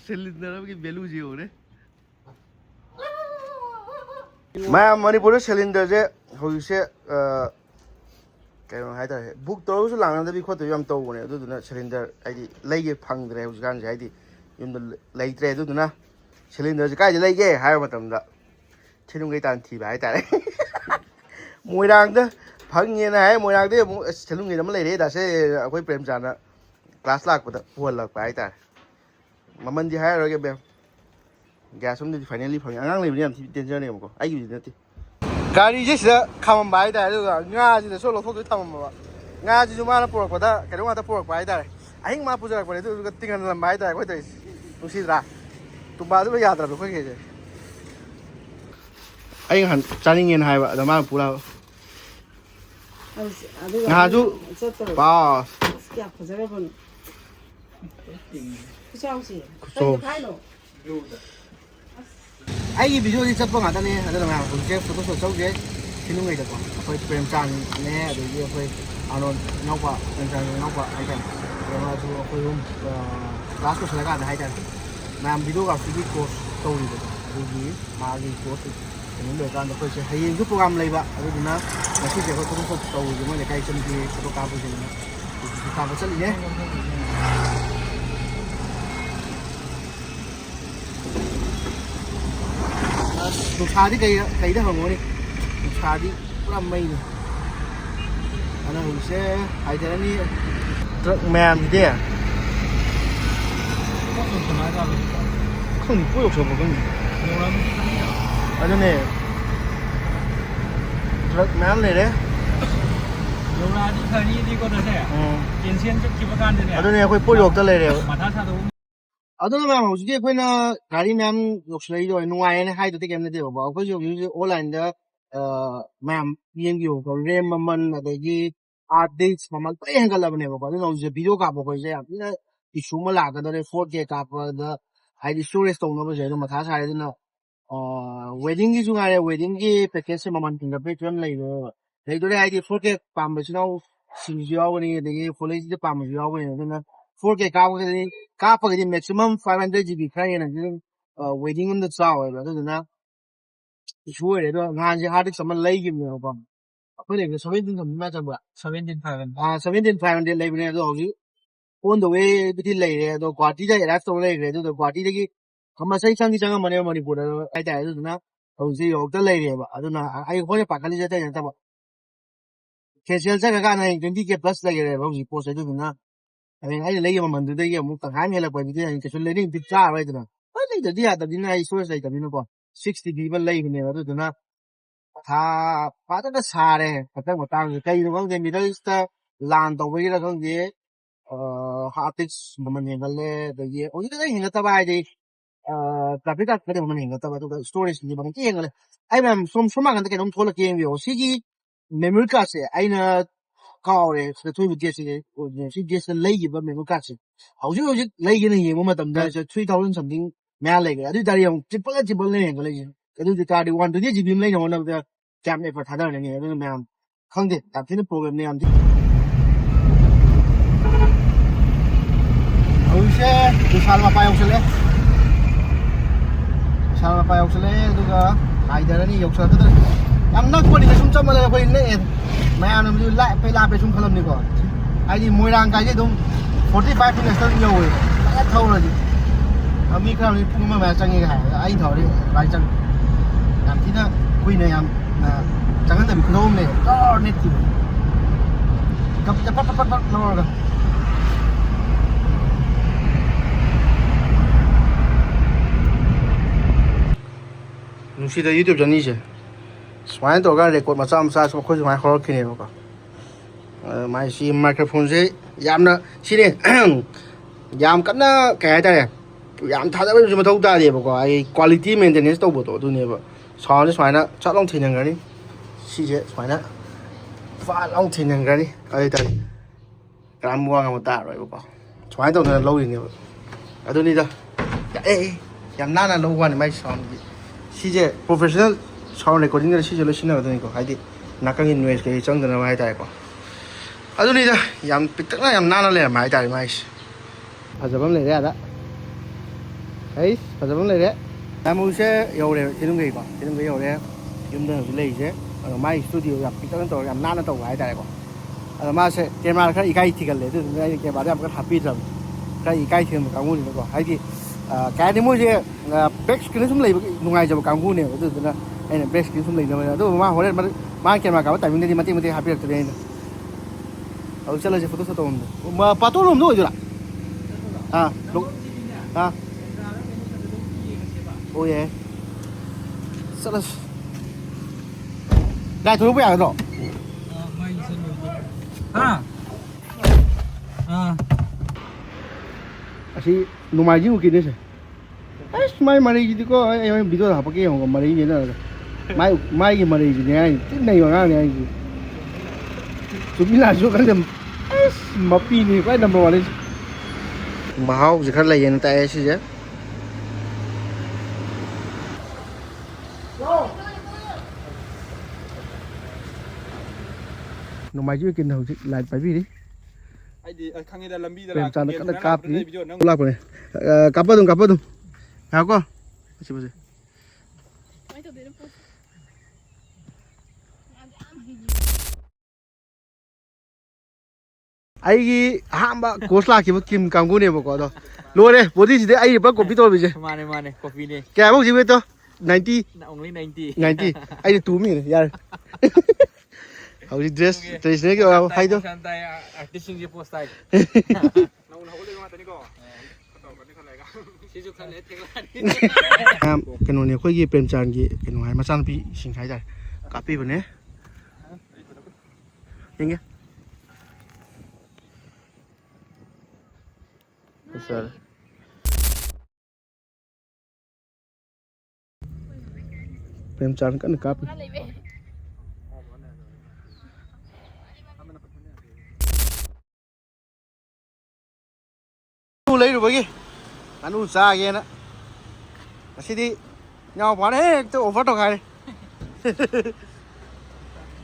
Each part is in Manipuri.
सिलेंडर की वैल्यू जी हो रहे मैं मणिपुर सिलेंडर से हौसे कहीं है तारे बुक तौर से लाना भी खोते यम तौ बने तो दुना सिलेंडर ऐडी लेगे फंग रहे उस गान से ऐडी यम तो लेते रहे तो दुना सिलेंडर से काहे लेगे हाय मतलब दा छिनुंग गई तान थी भाई तारे मोइरांग दा फंग ये ना है मोइरांग दे छिनुंग गई नमले रहे दासे कोई प्रेम जाना क्लास लाख पता हुआ लाख भाई तारे ममन जी है रोगे बे गैस हम तो फाइनली फंग अंगांग ले बिना टेंशन नहीं हमको आई यूज़ नहीं गाड़ी जिससे खाम बाई तारे तो गाँव जिससे सोलो फोटो थाम बाबा गाँव जिससे माना पोरक पता क्या वहाँ तो पोरक बाई तारे अहिंग माँ पूजा कर पड़े तो तिंगन लंबाई तारे कोई तो उसी तरह तुम बाद में याद रखो क्या है अहिंग हन चारिंग ये ना है बात हमारा पूरा हाँ जो पास क्या फंसा बन so ai ví dụ như chấp bằng này ở đây là mình sẽ photo sổ sâu thế thì lúc này được không phải frame tràn nè rồi đi phải anh nó qua frame tràn nó qua ai cần rồi mà chú phải dùng last của cái này hay cần làm video gặp cái course tôi được rồi mà cái course thì những người ta nó phải hay giúp program này vậy rồi nó khi sẽ có photo tôi thì mới là cái chân kia photo cao bây giờ thì cao với chất nhé nutsadi kay dah hong ni nutsadi pura mai ni ana huse ai jana ni truck man gì đấy không có yok sao không ở đây này truck man này đấy nhiều là đi thời đi có được thế à tiền xiên chắc chỉ có gan thế này ở đây này có yok tới này mà thà thà đâu ở đó mà hầu như quên cái này em dục lấy rồi ngoài này hai đứa cái em này đều bảo có dùng như online đó mà nghiên cứu có RAM mà mình là cái hard disk mà mình phải hàng cái là này bảo nó dùng video card bảo cái gì à cái issue mà là cái đó 4K card đó hay đi storage tổng nó bây giờ mà thả sai đó wedding cái chung này wedding cái package mà mình tìm được chuyện này rồi đấy tôi đây thì 4K pam bây giờ nó sinh giáo này cái full HD pam giáo này nên 4K cao cái cao cái maximum 500 GB khai này nhưng waiting on the sao rồi đó là issue đấy đó ngàn gì hard disk mà lấy cái nhiều không cái này cái 17 thằng mấy trăm bữa 17 lấy bên này rồi chứ on the way bị lấy rồi đó quả tí đấy là xong lấy rồi đó quả tí đấy cái không mà xây sang cái trang mà này Manipur đó ai tại đó là hầu như ở đó lấy rồi đó là ai có thể bắt cái gì đấy sao cái sale sẽ cái này 20K plus lấy rồi hầu như post đấy đó là ai lấy mà mình đây một thằng hai mươi là bởi vì cái số lấy đi trả rồi đó lấy được đi à tập đi này số lấy tập đi nó còn 60 people lấy cái này đó là thà phát cái xa đấy phát một tăng cái nó không thì middle east land đầu với là không gì hard disk mà mình hiện lên rồi gì ôi cái hiện tại bài thì graphic card cái mình hiện tại bài tôi storage thì bằng cái này ai mà số mà cái nó thua là cái gì cái memory card ai nó cao đấy, sẽ thuê một chiếc xe, cái chiếc xe lấy gì vậy mình có cắt gì, hầu như lấy cái này mà tầm đây sẽ thuê thâu lên something mẹ lấy cái, đấy là chỉ bao lấy cái gì, cái đấy là đi one two chỉ biết lấy nó là chạm này phải thay đổi này cái mẹ không thể, tập cái program này làm gì, ôi xe, tôi sao mà phải học xe sao mà phải học xe, tôi có hai giờ này học xe cái em nói qua đi cái trung tâm mà là phải lấy mày ăn làm gì lại phải làm cái chung khăn này còn ai đi môi răng cái gì đúng 45 minutes tới nhiều rồi đã thâu rồi gì mi khăn này cũng mà chẳng nghe cái anh thở đi vài chân làm tí nữa quy này làm là chẳng hạn là bị nôm này đó nét gì cặp chắp bắt nó rồi 누시다 유튜브 전이지 스마일 도가 레코드 마사 마사 좀 코지 많이 걸어 키네요 거 많이 시 마이크로폰 제 얌나 시네 얌 깐나 cái này 얌 thà bây giờ mà thâu ta thì bảo cái quality maintenance đâu bộ tổ tôi này bảo so với xoài nó chắc long thì nhận cái đi xí chế xoài nó pha long thì nhận cái đi đây đây cái mua ngang một tạ rồi bảo xoài đâu là lâu rồi ở tôi đi ra ê 얌 나나 lâu qua này mai xong xí chế professional sau này có những cái sự là xin nào tôi có hay đi nãy cái người cái trong đó là hay tại có à tôi đi ra yam pick là yam nana là mai tại mai à giờ bấm lại ra đó Ấy, phải giống này đấy. Em sẽ yêu đấy, trên người yêu đấy, chúng ta phải lấy chứ. Mai studio gặp cái chỗ tôi làm nán nó tàu cái này có. Mai sẽ camera cái cái thì cái lấy, tôi cái camera em cái happy rồi. Cái thì một cái ngu này có. Hay thì cái này mua gì? Back screen chúng lấy nung ai cho một cái ngu này, tôi là anh này back screen chúng lấy nó. Tôi mà hồi đấy mà camera cái tại mình đi mà happy rồi đấy. Chalo je photo sa to mà pato rom do jura ah oh yeah sala dai thôi bây giờ rồi asi numai ji uki dese mai mari ji ko ai video ha pake ho mari ni na mai ki mari ji ne ai tin nei wa ne ai chúng là số cái điểm mà pin thì quay number one mà hao gì khác là gì tại sao chứ nó máy chưa kinh đầu lại phải đi làm sao nó cắt cáp đi lắp này cáp vào tung hao có gì ai hamba course ki kim kangu ne ko do lo re body ji de ai ba copy to bi je mane coffee ne kya bo ji we to 90 only 90 90 ai tu mi yaar how is dress traditional ke hai to santai artistic je post ai na un hole ma tani ko sisu khan le thela cái nó này khơi gì prem chan gì cái nó hay mà sang pi sinh khai ra copy bane nghe sir prem chan kan copy lấy được cái anh uống xa kia đó xin đi nhau quá đấy tôi phát được này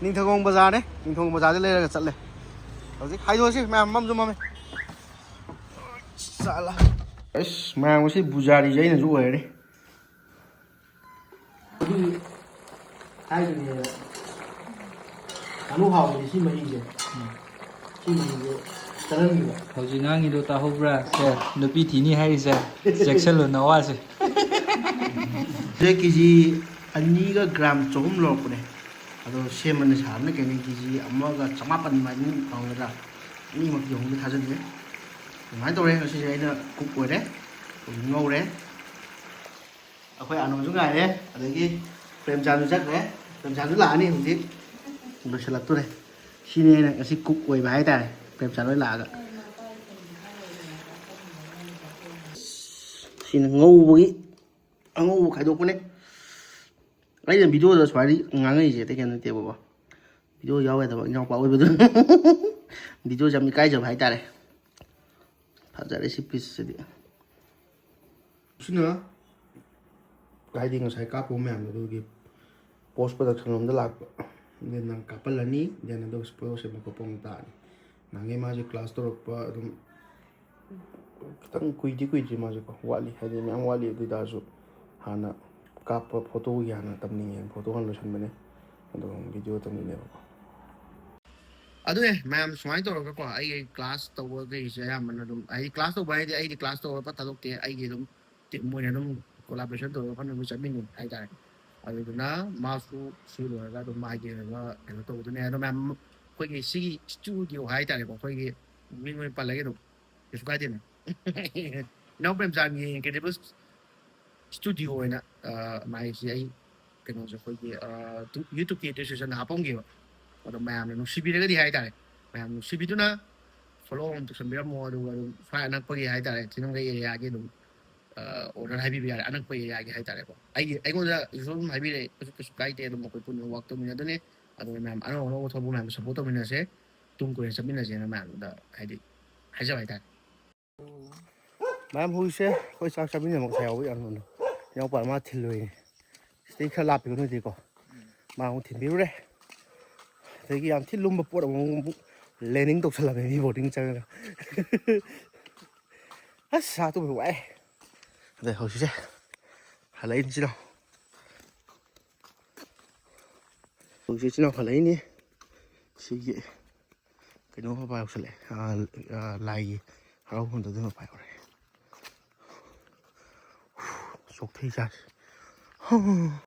ninh thông bazaar đấy ninh thông bazaar đi lên là sẵn lên hay thôi chứ mà mâm mâm sợ là mà có xin bùa đi giấy là rủ rồi đấy hai cái này anh uống hào thì xin mà đi chứ xin mà đi hꯧji ngangi do ta hobra se nupi thini hai se section lo nawa se je kg ani ga gram chom lo ko ne ado seman sa ne ke ni kg amma ga chamapan ma ni pang ra ni mak yong ni thajan ne mai to re se se na ku ko re ngau re akhoi anom ju ngai re adagi prem chan jak re prem chan la ni hung ji lo selak tu re sini ne asi ku koi ba hai ta prem chan la ga xin ngâu với ngâu khai đục này lấy làm video rồi phải đi ngang cái gì thế kia nó tiêu bảo video giàu vậy thôi nhau bảo bây giờ video chấm cái giờ phải ta này thật ra đấy ship sẽ đi xin nữa cái gì nó sẽ cáp của mẹ rồi cái post production làm đó là nên năng cáp là ní nên năng được spoil sẽ một phong ta năng nghe mà class tôi rồi kitang kuiji ma jo wali hadi me ang wali du da jo hana kap photo yana tamni photo han lo chan bane ado video tamni ne ko adu e mam swai to ko ai class to wo ge je ya man dum ai class to bai ai class to pa ta lok te ai ge dum ti mo ne dum collaboration to kan mu chan min ai ta adu na ma su lo ga dum mai ge ga to to ne no mam ko ge si studio hai ta ko ge min pa la ge dum su ka tin nó bên dàn gì cái đấy studio này mai gì cái nó sẽ phải gì YouTube kia để sử học phong kiểu và đồng bào nó CP cái gì hay tại bào nó CP đó nó follow untuk sambil mau dulu file anak pergi hay tại thì nó cái gì cái đúng order hay bị anak pergi hay tại kok ai cũng ra zoom hay bị cái cái itu mau cái pun waktu mình đó này atau memang anak orang tahu pun memang sebut mình sẽ tung cái sebut mình sẽ memang udah hay đi hay sao hay tại mà em vui xe khôi sao sao bây giờ một thèo với anh mình nhau bạn mà thịt lười tí khá lạp cái gì có mà không thịt biếu đấy thế cái anh thịt lum một bộ đồng lên những tục là cái bộ đinh chơi hết sao tôi bị quậy 네, hꯧꯖꯤꯛꯁꯦ ꯍꯜꯂꯛꯏꯅꯤ ꯆꯤꯅꯥꯎ. ꯍꯧꯖꯤꯛ ꯆꯤꯅꯥꯎ ꯍꯜꯂꯛꯏꯅꯤ. ꯁꯤꯒꯤ ꯀꯩꯅꯣ ꯃꯄꯥ ꯌꯧꯁꯜꯂꯛꯑꯦ. ꯂꯥꯏꯒꯤ ꯍꯔꯥꯎꯐꯝꯗꯨ ꯑꯗꯨ ꯃꯄꯥ ꯌꯧꯔꯛꯑꯦ. ꯆꯣꯛꯊꯩ ꯆꯥꯁꯤ.